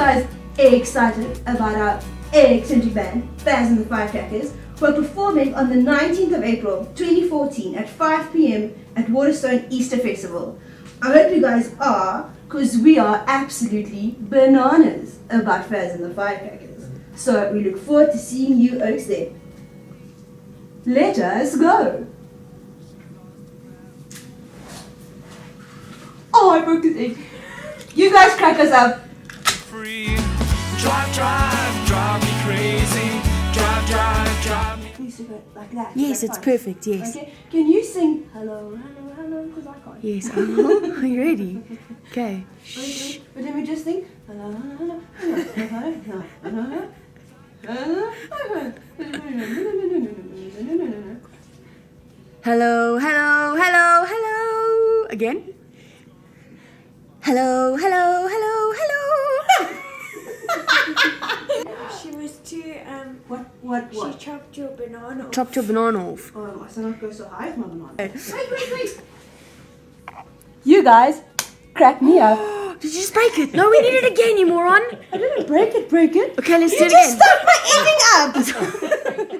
guys excited about our eccentric band, Faz and the Firecrackers, who are performing on the 19th of April 2014 at 5 p.m. at Waterstone Easter Festival. I hope you guys are, because we are absolutely bananas about Faz and the Firecrackers. So we look forward to seeing you oaks there. Let us go! Oh, I broke his egg. You guys crack us up. Free. Drive, drive, drive me crazy. Drive, drive, drive me. Please do it like that. Yes, Like it's fine. perfect, yes. Okay, can you sing hello, hello, hello, because I can't. Yes, are you ready? Okay. Shh. But let me just sing hello, hello, hello, hello, hello, Hello, hello, hello, hello. Again. Hello, hello, hello, hello. She was too, What? she chopped your banana off. Chopped your banana off. Oh, I must not go so high with my banana. Wait. You guys crack me up. Did you just break it? No, we need it again, you moron. I didn't break it. Okay, let's do You it just again. stuck my ending up.